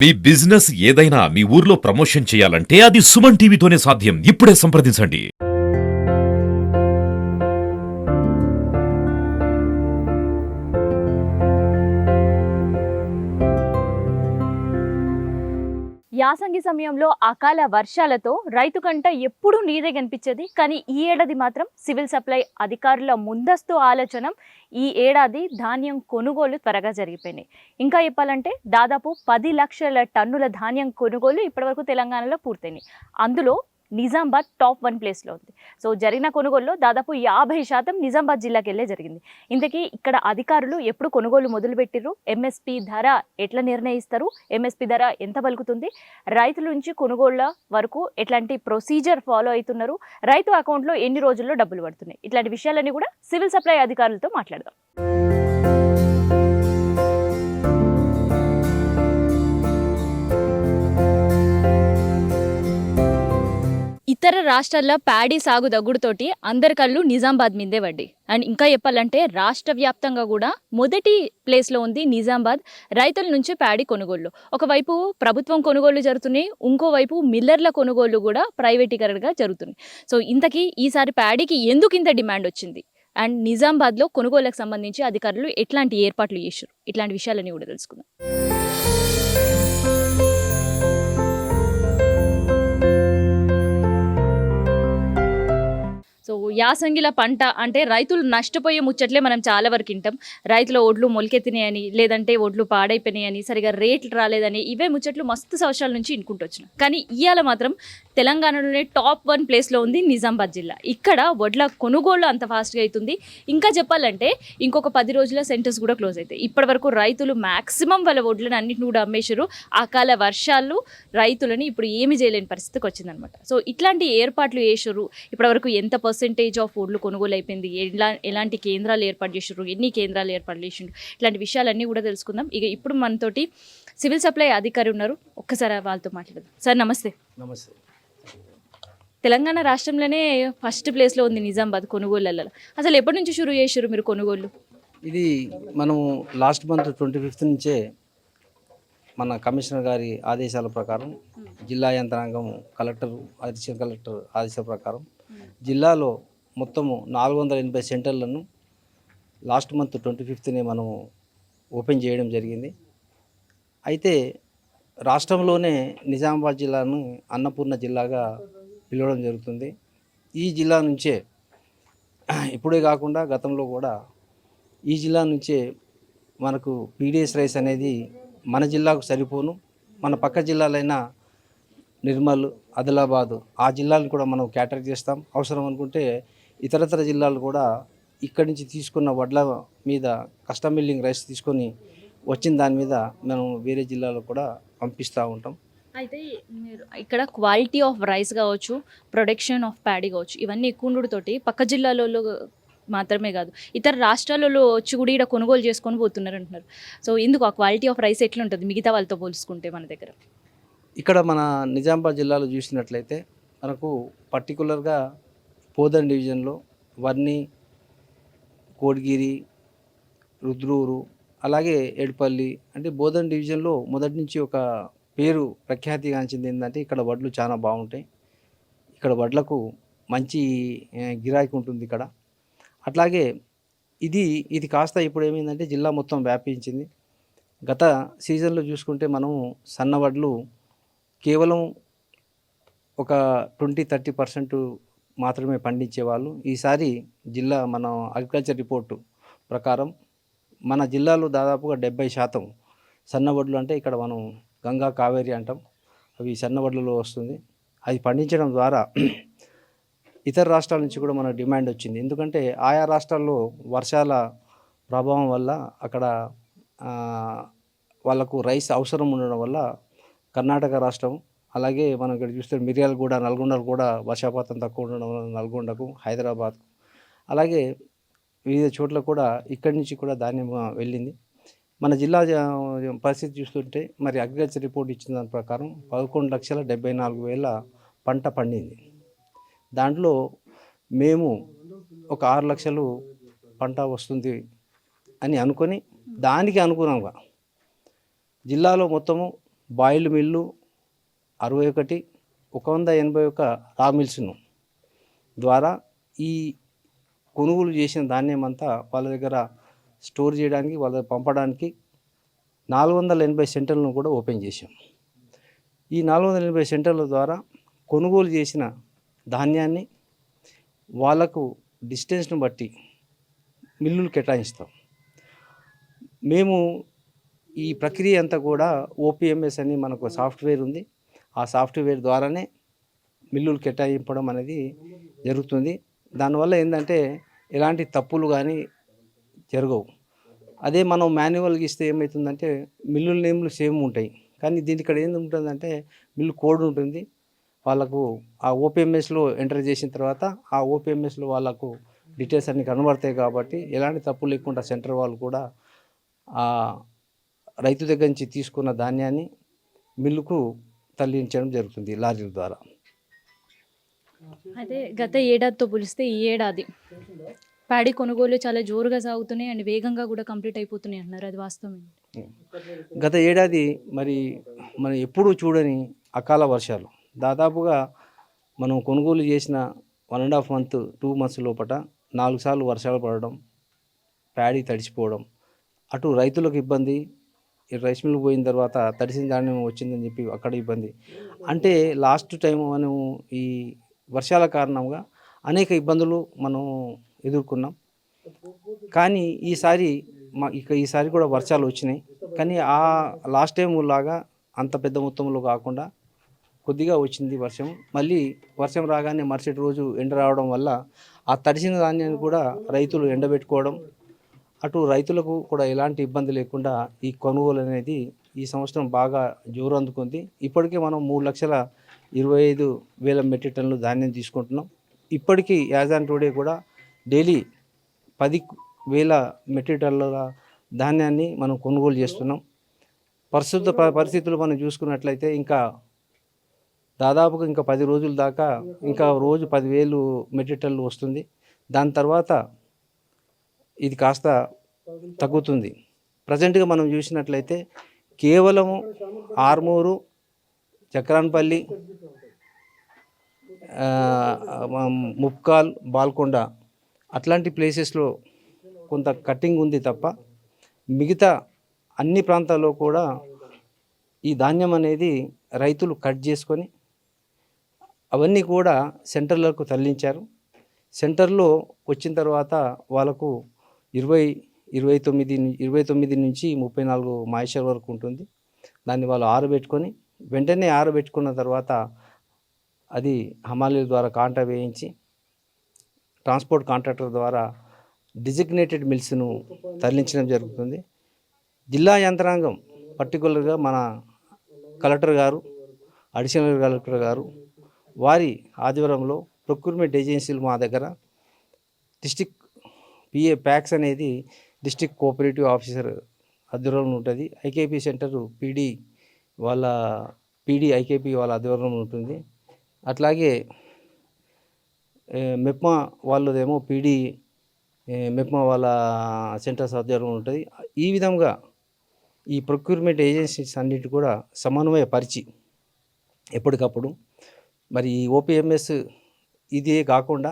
మీ business ఏదైనా మీ ఊర్లో promotion చేయాలంటే అది సుమన్ టీవీతోనే సాధ్యం. ఇప్పుడే సంప్రదించండి. యాసంగి సమయంలో అకాల వర్షాలతో రైతు కంట ఎప్పుడూ నీరే కనిపించేది. కానీ ఈ ఏడాది మాత్రం సివిల్ సప్లై అధికారుల ముందస్తు ఆలోచన ఈ ఏడాది ధాన్యం కొనుగోలు త్వరగా జరిగిపోయినాయి. ఇంకా చెప్పాలంటే దాదాపు 10 లక్షల టన్నుల ధాన్యం కొనుగోలు ఇప్పటివరకు తెలంగాణలో పూర్తయినాయి. అందులో నిజామాబాద్ టాప్ 1 ప్లేస్లో ఉంది. సో జరిగిన కొనుగోలులో దాదాపు 50% నిజామాబాద్ జిల్లాకి వెళ్ళే జరిగింది. ఇంతకీ ఇక్కడ అధికారులు ఎప్పుడు కొనుగోలు మొదలుపెట్టిర్రు, ఎంఎస్పి ధర ఎట్లా నిర్ణయిస్తారు, ఎంఎస్పి ధర ఎంత పలుకుతుంది, రైతుల నుంచి కొనుగోళ్ల వరకు ఎట్లాంటి ప్రొసీజర్ ఫాలో అవుతున్నారు, రైతు అకౌంట్లో ఎన్ని రోజుల్లో డబ్బులు పడుతున్నాయి, ఇట్లాంటి విషయాలన్నీ కూడా సివిల్ సప్లై అధికారులతో మాట్లాడదాం. ఇతర రాష్ట్రాల్లో ప్యాడీ సాగు దగ్గుడుతోటి అందరి కళ్ళు నిజామాబాద్ మీదే పడ్డాయి. అండ్ ఇంకా చెప్పాలంటే రాష్ట్ర వ్యాప్తంగా కూడా మొదటి ప్లేస్లో ఉంది నిజామాబాద్ రైతుల నుంచి ప్యాడీ కొనుగోళ్ళు. ఒకవైపు ప్రభుత్వం కొనుగోళ్లు జరుగుతున్నాయి, ఇంకోవైపు మిల్లర్ల కొనుగోళ్లు కూడా ప్రైవేటీకరణగా జరుగుతున్నాయి. సో ఇంతకీ ఈసారి ప్యాడీకి ఎందుకు ఇంత డిమాండ్ వచ్చింది, అండ్ నిజామాబాద్లో కొనుగోళ్లకు సంబంధించి అధికారులు ఎట్లాంటి ఏర్పాట్లు చేశారు, ఇట్లాంటి విషయాలన్నీ కూడా తెలుసుకుందాం. సో యాసంగిల పంట అంటే రైతులు నష్టపోయే ముచ్చట్లే మనం చాలా వరకు వింటాం. రైతుల ఒడ్లు మొలకెత్తినాయని, లేదంటే ఒడ్లు పాడైపోయినాయని, సరిగా రేట్లు రాలేదని, ఇవే ముచ్చట్లు మస్తు సంవత్సరాల నుంచి వినుకుంటూ వచ్చినాం. కానీ ఇవాళ మాత్రం తెలంగాణలోనే టాప్ 1 ప్లేస్లో ఉంది నిజామాబాద్ జిల్లా. ఇక్కడ వడ్ల కొనుగోలు అంత ఫాస్ట్గా అవుతుంది. ఇంకా చెప్పాలంటే ఇంకొక 10 రోజుల సెంటర్స్ కూడా క్లోజ్ అవుతాయి. ఇప్పటి వరకు రైతులు మ్యాక్సిమం వాళ్ళ వడ్లను అన్నింటిని కూడా అమ్మేశారు. అకాల వర్షాలు రైతులని ఇప్పుడు ఏమి చేయలేని పరిస్థితికి వచ్చిందనమాట. సో ఇట్లాంటి ఏర్పాట్లు చేశారు. ఇప్పటివరకు ఎంత పర్సెంటేజ్ ఆఫ్ వడ్లు కొనుగోలు అయిపోయింది, ఎలాంటి కేంద్రాలు ఏర్పాటు చేసారు, ఎన్ని కేంద్రాలు ఏర్పాటు చేసిండు, ఇట్లాంటి విషయాలన్నీ కూడా తెలుసుకుందాం. ఇప్పుడు మనతోటి సివిల్ సప్లై అధికారి ఉన్నారు, ఒక్కసారి వాళ్ళతో మాట్లాడదాం. సార్ నమస్తే. నమస్తే. తెలంగాణ రాష్ట్రంలోనే ఫస్ట్ ప్లేస్లో ఉంది నిజామాబాద్ కొనుగోళ్ళలో. అసలు ఎప్పటి నుంచి షురూ చేసారు మీరు కొనుగోళ్ళు? ఇది మనము లాస్ట్ మంత్ 25th నుంచే మన కమిషనర్ గారి ఆదేశాల ప్రకారం జిల్లా యంత్రాంగం అడిషనల్ కలెక్టర్ ఆదేశాల ప్రకారం జిల్లాలో మొత్తము 480 సెంటర్లను లాస్ట్ మంత్ 25th మనము ఓపెన్ చేయడం జరిగింది. అయితే రాష్ట్రంలోనే నిజామాబాద్ జిల్లాను అన్నపూర్ణ జిల్లాగా పిలవడం జరుగుతుంది. ఈ జిల్లా నుంచే ఇప్పుడే కాకుండా గతంలో కూడా ఈ జిల్లా నుంచే మనకు పీడిఎస్ రైస్ అనేది మన జిల్లాకు సరిపోను, మన పక్క జిల్లాలైన నిర్మల్, ఆదిలాబాద్ ఆ జిల్లాలను కూడా మనం క్యాటర్ చేస్తాం. అవసరం అనుకుంటే ఇతరతర జిల్లాలు కూడా ఇక్కడి నుంచి తీసుకున్న వడ్ల మీద కస్టమ్ మిల్లింగ్ రైస్ తీసుకొని వచ్చిన దాని మీద మనం వేరే జిల్లాలో కూడా పంపిస్తూ ఉంటాం. అయితే మీరు ఇక్కడ క్వాలిటీ ఆఫ్ రైస్ కావచ్చు, ప్రొడక్షన్ ఆఫ్ ప్యాడీ కావచ్చు, ఇవన్నీ ఎక్కువ ఉండడంతోటి పక్క జిల్లాలలో మాత్రమే కాదు ఇతర రాష్ట్రాలలో వచ్చి కూడా ఇక్కడ కొనుగోలు చేసుకొని పోతున్నారు అంటున్నారు. సో ఎందుకు ఆ క్వాలిటీ ఆఫ్ రైస్ ఎట్లుంటుంది మిగతా వాళ్ళతో పోల్చుకుంటే మన దగ్గర? ఇక్కడ మన నిజామాబాద్ జిల్లాలో చూసినట్లయితే మనకు పర్టికులర్గా పోదన్ డివిజన్లో వర్ని, కోడిగిరి, రుద్రూరు, అలాగే ఏడుపల్లి అంటే బోధన్ డివిజన్లో మొదటి నుంచి ఒక పేరు ప్రఖ్యాతిగాంచింది ఏంటంటే ఇక్కడ వడ్లు చాలా బాగుంటాయి, ఇక్కడ వడ్లకు మంచి గిరాకీ ఉంటుంది ఇక్కడ. అట్లాగే ఇది కాస్త ఇప్పుడు ఏమైందంటే జిల్లా మొత్తం వ్యాపించింది. గత సీజన్లో చూసుకుంటే మనము సన్న వడ్లు కేవలం ఒక 20-30% మాత్రమే పండించేవాళ్ళు. ఈసారి జిల్లా మన అగ్రికల్చర్ రిపోర్టు ప్రకారం మన జిల్లాలో దాదాపుగా 70% సన్నవడ్లు, అంటే ఇక్కడ మనం గంగా కావేరి అంటాం, అవి సన్నవడ్లలో వస్తుంది. అది పండించడం ద్వారా ఇతర రాష్ట్రాల నుంచి కూడా మన డిమాండ్ వచ్చింది. ఎందుకంటే ఆయా రాష్ట్రాల్లో వర్షాల ప్రభావం వల్ల అక్కడ వాళ్ళకు రైస్ అవసరం ఉండడం వల్ల కర్ణాటక రాష్ట్రం, అలాగే మనం ఇక్కడ చూస్తే మిర్యాలగూడ, నల్గొండలు కూడా వర్షపాతం తక్కువ ఉండడం వల్ల నల్గొండకు, హైదరాబాద్, అలాగే వివిధ చోట్ల కూడా ఇక్కడి నుంచి కూడా ధాన్యం వెళ్ళింది. మన జిల్లా పరిస్థితి చూస్తుంటే మరి అగ్రికల్చర్ రిపోర్ట్ ఇచ్చిన దాని ప్రకారం 11,74,000 పంట పండింది. దాంట్లో మేము ఒక 6 లక్షలు పంట వస్తుంది అని అనుకొని దానికి అనుగుణంగా జిల్లాలో మొత్తము బాయిల్డ్ మిల్లు 61, 181 రా మిల్స్ను ద్వారా ఈ కొనుగోలు చేసిన ధాన్యం అంతా వాళ్ళ దగ్గర స్టోర్ చేయడానికి, వాళ్ళ దగ్గర పంపడానికి 480 సెంటర్లను కూడా ఓపెన్ చేశాం. ఈ 480 సెంటర్ల ద్వారా కొనుగోలు చేసిన ధాన్యాన్ని వాళ్ళకు డిస్టెన్స్ను బట్టి మిల్లులు కేటాయిస్తాం. మేము ఈ ప్రక్రియ అంతా కూడా ఓపీఎంఎస్ అని మనకు సాఫ్ట్వేర్ ఉంది. ఆ సాఫ్ట్వేర్ ద్వారానే మిల్లులు కేటాయించడం అనేది జరుగుతుంది. దానివల్ల ఏంటంటే ఎలాంటి తప్పులు కానీ జరగవు. అదే మనం మాన్యువల్గా ఇస్తే ఏమవుతుందంటే మిల్లుల నేమ్లు సేమ్ ఉంటాయి, కానీ దీని ఇక్కడ ఏం ఉంటుందంటే మిల్లు కోడ్ ఉంటుంది. వాళ్ళకు ఆ ఓపీఎంఎస్లో ఎంటర్ చేసిన తర్వాత ఆ ఓపీఎంఎస్లో వాళ్ళకు డీటెయిల్స్ అన్నీ కనబడతాయి. కాబట్టి ఎలాంటి తప్పు లేకుండా సెంటర్ వాళ్ళు కూడా ఆ రైతు దగ్గర నుంచి తీసుకున్న ధాన్యాన్ని మిల్లుకు తరలించడం జరుగుతుంది లారీల ద్వారా. అయితే గత ఏడాదితో పోలిస్తే ఈ ఏడాది ప్యాడీ కొనుగోలు చాలా జోరుగా సాగుతున్నాయి అండ్ వేగంగా కూడా కంప్లీట్ అయిపోతున్నాయి అంటున్నారు, అది వాస్తవమే? గత ఏడాది మనం ఎప్పుడూ చూడని అకాల వర్షాలు, దాదాపుగా మనం కొనుగోలు చేసిన 1.5 మంత్ 2 మంత్స్ లోపల 4 సార్లు వర్షాలు పడడం, ప్యాడీ తడిసిపోవడం, అటు రైతులకు ఇబ్బంది, ఈ రైస్ మిల్ పోయిన తర్వాత తడిసిన ధాన్యం వచ్చిందని చెప్పి అక్కడ ఇబ్బంది. అంటే లాస్ట్ టైం మనం ఈ వర్షాల కారణంగా అనేక ఇబ్బందులు మనం ఎదుర్కొన్నాం. కానీ ఈసారి కూడా వర్షాలు వచ్చినాయి. కానీ ఆ లాస్ట్ టైం లాగా అంత పెద్ద మొత్తంలో కాకుండా కొద్దిగా వచ్చింది వర్షం. మళ్ళీ వర్షం రాగానే మరుసటి రోజు ఎండ రావడం వల్ల ఆ తడిసిన ధాన్యాన్ని కూడా రైతులు ఎండబెట్టుకోవడం, అటు రైతులకు కూడా ఎలాంటి ఇబ్బంది లేకుండా ఈ కొనుగోలు అనేది ఈ సంవత్సరం బాగా జోరు అందుకుంది. ఇప్పటికే మనం 3,25,000 మెట్రిక్ టన్నులు ధాన్యం తీసుకుంటున్నాం. ఇప్పటికీ యాజ్ ఆన్ టుడే కూడా డైలీ 10,000 మెట్రిక్ టన్నుల ధాన్యాన్ని మనం కొనుగోలు చేస్తున్నాం. ప్రస్తుత పరిస్థితులు మనం చూసుకున్నట్లయితే ఇంకా దాదాపుగా ఇంకా 10 రోజుల దాకా ఇంకా రోజు 10,000 మెట్రిక్ టన్నులు వస్తుంది. దాని తర్వాత ఇది కాస్త తగ్గుతుంది. ప్రజెంట్గా మనం చూసినట్లయితే కేవలము ఆర్మూరు, చక్రాన్పల్లి, ముప్కాల్, బాల్కొండ అట్లాంటి ప్లేసెస్లో కొంత కట్టింగ్ ఉంది తప్ప మిగతా అన్ని ప్రాంతాల్లో కూడా ఈ ధాన్యం అనేది రైతులు కట్ చేసుకొని అవన్నీ కూడా సెంటర్లకు తరలించారు. సెంటర్లో వచ్చిన తర్వాత వాళ్ళకు 29 నుంచి 34 మాయిశ్చర్ వరకు ఉంటుంది. దాన్ని వాళ్ళు ఆరబెట్టుకొని వెంటనే ఆరబెట్టుకున్న తర్వాత అది హమాలీల ద్వారా కాంటా వేయించి ట్రాన్స్పోర్ట్ కాంట్రాక్టర్ ద్వారా డిజిగ్నేటెడ్ మిల్స్ను తరలించడం జరుగుతుంది. జిల్లా యంత్రాంగం పర్టికులర్గా మన కలెక్టర్ గారు, అడిషనల్ కలెక్టర్ గారు వారి ఆధ్వర్యంలో ప్రొక్యూర్మెంట్ ఏజెన్సీలు మా దగ్గర డిస్టిక్ ప్యాక్స్ అనేది డిస్టిక్ కోఆపరేటివ్ ఆఫీసర్ ఆధ్వర్యంలో ఉంటుంది. ఐకేపీ సెంటర్ పీడీ ఐకేపీ వాళ్ళ ఆధ్వర్యంలో ఉంటుంది. అట్లాగే మెప్మా వాళ్ళదేమో మెప్మా వాళ్ళ సెంటర్స్ ఆధ్వర్యంలో ఉంటుంది. ఈ విధంగా ఈ ప్రొక్యూర్మెంట్ ఏజెన్సీస్ అన్నిటి కూడా సమన్వయపరిచి ఎప్పటికప్పుడు మరి ఈ ఓపీఎంఎస్ ఇదే కాకుండా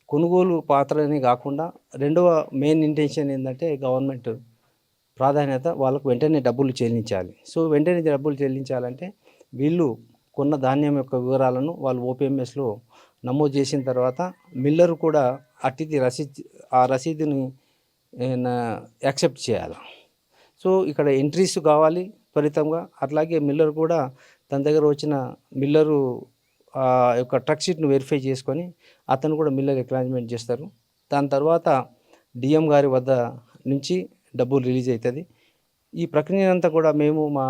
కొనుగోలు పాత్రనే కాకుండా రెండవ మెయిన్ ఇంటెన్షన్ ఏంటంటే గవర్నమెంట్ ప్రాధాన్యత వాళ్ళకు వెంటనే డబ్బులు చెల్లించాలి. సో వెంటనే డబ్బులు చెల్లించాలంటే వీళ్ళు కొన్న ధాన్యం యొక్క వివరాలను వాళ్ళు ఓపీఎంఎస్లో నమోదు చేసిన తర్వాత మిల్లర్ కూడా ఆ రసీదుని యాక్సెప్ట్ చేయాలి. సో ఇక్కడ ఎంట్రీస్ కావాలి త్వరితంగా. అట్లాగే మిల్లర్ కూడా తన దగ్గర వచ్చిన మిల్లరు యొక్క ట్రక్ షీట్ను వెరిఫై చేసుకొని అతను కూడా మిల్లర్ ఎక్నాలజ్మెంట్ చేస్తారు. దాని తర్వాత డిఎం గారి వద్ద నుంచి డబ్బులు రిలీజ్ అవుతుంది. ఈ ప్రక్రియ అంతా కూడా మేము మా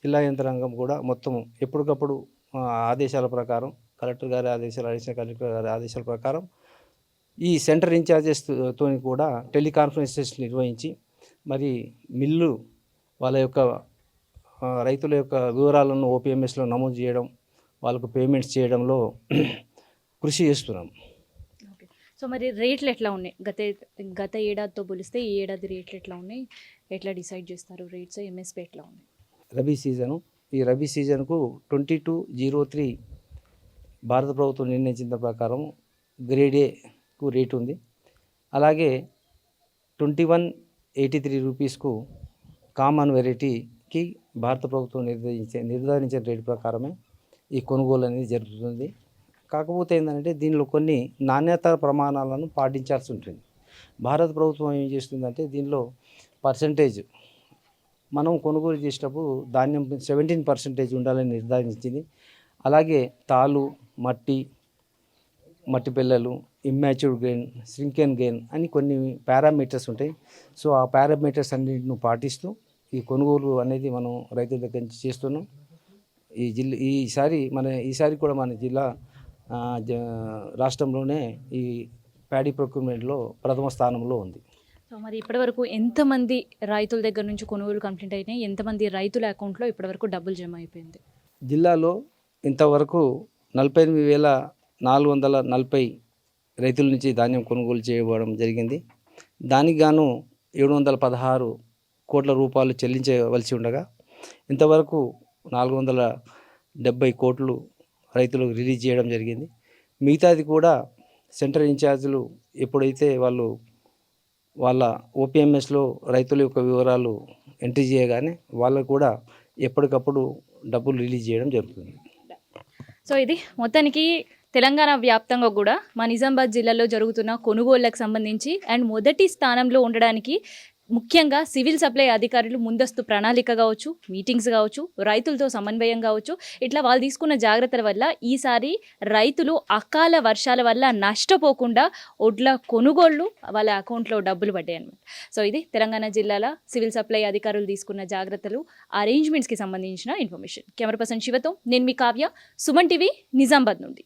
జిల్లా యంత్రాంగం కూడా మొత్తం ఎప్పటికప్పుడు ఆదేశాల ప్రకారం కలెక్టర్ గారి ఆదేశాలు, అడిషనల్ కలెక్టర్ గారి ఆదేశాల ప్రకారం ఈ సెంటర్ ఇన్ఛార్జెస్తో కూడా టెలికాన్ఫరెన్సెస్ నిర్వహించి మరి మిల్లు వాళ్ళ యొక్క రైతుల యొక్క వివరాలను ఓపీఎంఎస్లో నమోదు చేయడం, వాళ్ళకు పేమెంట్స్ చేయడంలో కృషి చేస్తున్నాం. ఓకే. సో మరి రేట్లు ఎట్లా ఉన్నాయి? గత ఏడాదితో పోలిస్తే ఈ ఏడాది రేట్లు ఎట్లా ఉన్నాయి? ఎట్లా డిసైడ్ చేస్తారు రేట్స్? ఎంఎస్పీ ఎట్లా ఉన్నాయి? రబీ సీజను ఈ రబీ సీజన్కు 2203 భారత ప్రభుత్వం నిర్ణయించిన ప్రకారం గ్రేడ్ ఏకు రేట్ ఉంది. అలాగే 2183 రూపీస్కు కామన్ వెరైటీకి భారత ప్రభుత్వం నిర్ధారించిన రేటు ప్రకారమే ఈ కొనుగోలు అనేది జరుగుతుంది. కాకపోతే ఏంటంటే దీనిలో కొన్ని నాణ్యత ప్రమాణాలను పాటించాల్సి ఉంటుంది. భారత ప్రభుత్వం ఏం చేస్తుందంటే దీనిలో పర్సంటేజ్ మనం కొనుగోలు చేసేటప్పుడు ధాన్యం 17% ఉండాలని నిర్ధారించింది. అలాగే తాలు, మట్టి పిల్లలు, ఇమ్మాచ్యూర్డ్ గెయిన్, శ్రింకెన్ గెయిన్ అని కొన్ని పారామీటర్స్ ఉంటాయి. సో ఆ పారామీటర్స్ అన్నింటిని పాటిస్తూ ఈ కొనుగోలు అనేది మనం రైతుల దగ్గర నుంచి చేస్తున్నాం. ఈసారి కూడా మన జిల్లా రాష్ట్రంలోనే ఈ ప్యాడీ ప్రొక్యూర్మెంట్లో ప్రథమ స్థానంలో ఉంది. సో మరి ఇప్పటివరకు ఎంతమంది రైతుల దగ్గర నుంచి కొనుగోలు కంప్లీట్ అయినాయి, ఎంతమంది రైతుల అకౌంట్లో ఇప్పటివరకు డబ్బులు జమ అయిపోయింది? జిల్లాలో ఇంతవరకు 48,440 రైతుల నుంచి ధాన్యం కొనుగోలు చేయబడడం జరిగింది. దానికి గాను 716 కోట్ల రూపాయలు చెల్లించవలసి ఉండగా ఇంతవరకు 470 కోట్లు రైతులకు రిలీజ్ చేయడం జరిగింది. మిగతాది కూడా సెంటర్ ఇన్ఛార్జీలు ఎప్పుడైతే వాళ్ళ ఓపీఎంఎస్లో రైతుల యొక్క వివరాలు ఎంట్రీ చేయగానే వాళ్ళకు కూడా ఎప్పటికప్పుడు డబ్బులు రిలీజ్ చేయడం జరుగుతుంది. సో ఇది మొత్తానికి తెలంగాణ వ్యాప్తంగా కూడా మా నిజామాబాద్ జిల్లాలో జరుగుతున్న కొనుగోళ్లకు సంబంధించి అండ్ మొదటి స్థానంలో ఉండడానికి ముఖ్యంగా సివిల్ సప్లై అధికారులు ముందస్తు ప్రణాళిక కావచ్చు, మీటింగ్స్ కావచ్చు, రైతులతో సమన్వయం కావచ్చు, ఇట్లా వాళ్ళు తీసుకున్న జాగ్రత్తల వల్ల ఈసారి రైతులు అకాల వర్షాల వల్ల నష్టపోకుండా ఒడ్ల కొనుగోళ్లు వాళ్ళ అకౌంట్లో డబ్బులు పడ్డాయి అన్నమాట. సో ఇది తెలంగాణ జిల్లాల సివిల్ సప్లై అధికారులు తీసుకున్న జాగ్రత్తలు, అరేంజ్మెంట్స్కి సంబంధించిన ఇన్ఫర్మేషన్. కెమెరా పర్సన్ శివతో నేను మీ కావ్య, సుమన్ టీవీ, నిజామాబాద్ నుండి.